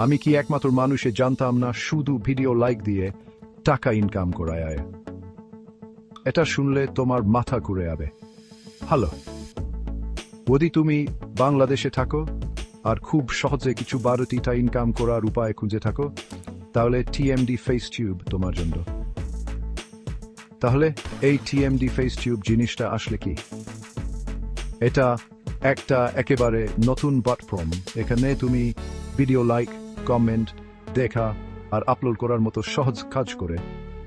আমি কি একমাত্র মানুষে জানতাম না শুধু ভিডিও লাইক দিয়ে টাকা ইনকাম করা যায়। এটা শুনলে তোমার মাথা ঘুরে যাবে। হ্যালো, যদি তুমি বাংলাদেশে থাকো আর খুব সহজে কিছু 12টা ইনকাম করার উপায় খুঁজে থাকো, তাহলে টিএমডি ফেস টিউব তোমার জন্য। তাহলে এই টিএমডি ফেস টিউব জিনিসটা আসলে কি? এটা একটা একেবারে নতুন প্ল্যাটফর্ম। এখানে তুমি ভিডিও লাইক, কমেন্ট, দেখা আর আপলোড করার মতো সহজ কাজ করে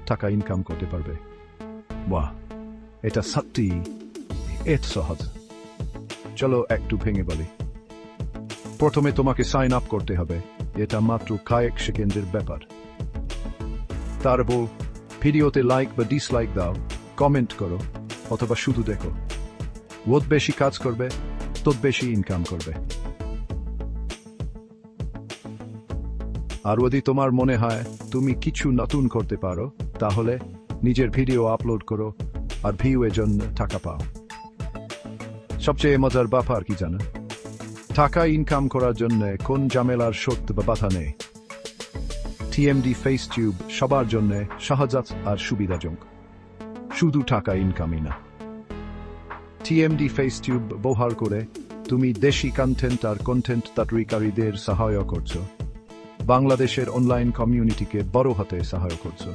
টাকা ইনকাম করতে পারবে। বাহ, এটা সত্যি এত সহজ। চলো একটু ভেঙে বলি। প্রথমে তোমাকে সাইন আপ করতে হবে। এটা মাত্র কয়েক সেকেন্ডের ব্যাপার। তারপর ভিডিওতে লাইক বা ডিসলাইক দাও, কমেন্ট করো অথবা শুধু দেখো। যত বেশি কাজ করবে তত বেশি ইনকাম করবে। আর যদি তোমার মনে হয় তুমি কিছু নতুন করতে পারো, তাহলে নিজের ভিডিও আপলোড করো আর ভিউ এর জন্য টাকা পাও। সবচেয়ে মজার ব্যাপার কি জানো? টাকা ইনকাম করার জন্য কোন ঝামেলার শর্ত বা বাধা নেই। টিএমডি ফেস টিউব সবার জন্য সহজ আর সুবিধাজনক। শুধু টাকা ইনকামই না, টিএমডি ফেস টিউব ব্যবহার করে তুমি দেশি কন্টেন্ট আর কন্টেন্ট তৈরিকারীদের সহায়তা করছো, বাংলাদেশের অনলাইন কমিউনিটিকে বড় হতে সাহায্য করছো।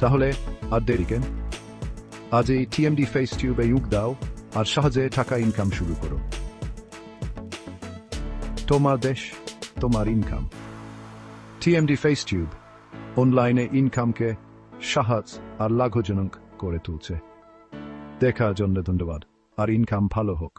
তাহলে আর দেরি কেন? আজ এই টিএমডি ফেস টিউবে যোগ দাও আর সহজে টাকা ইনকাম শুরু করো। তোমার দেশ, তোমার ইনকাম। টিএমডি ফেস টিউব অনলাইনে ইনকামকে সহজ আর লাভজনক করে তুলছে। দেখার জন্য ধন্যবাদ, আর ইনকাম ভালো হোক।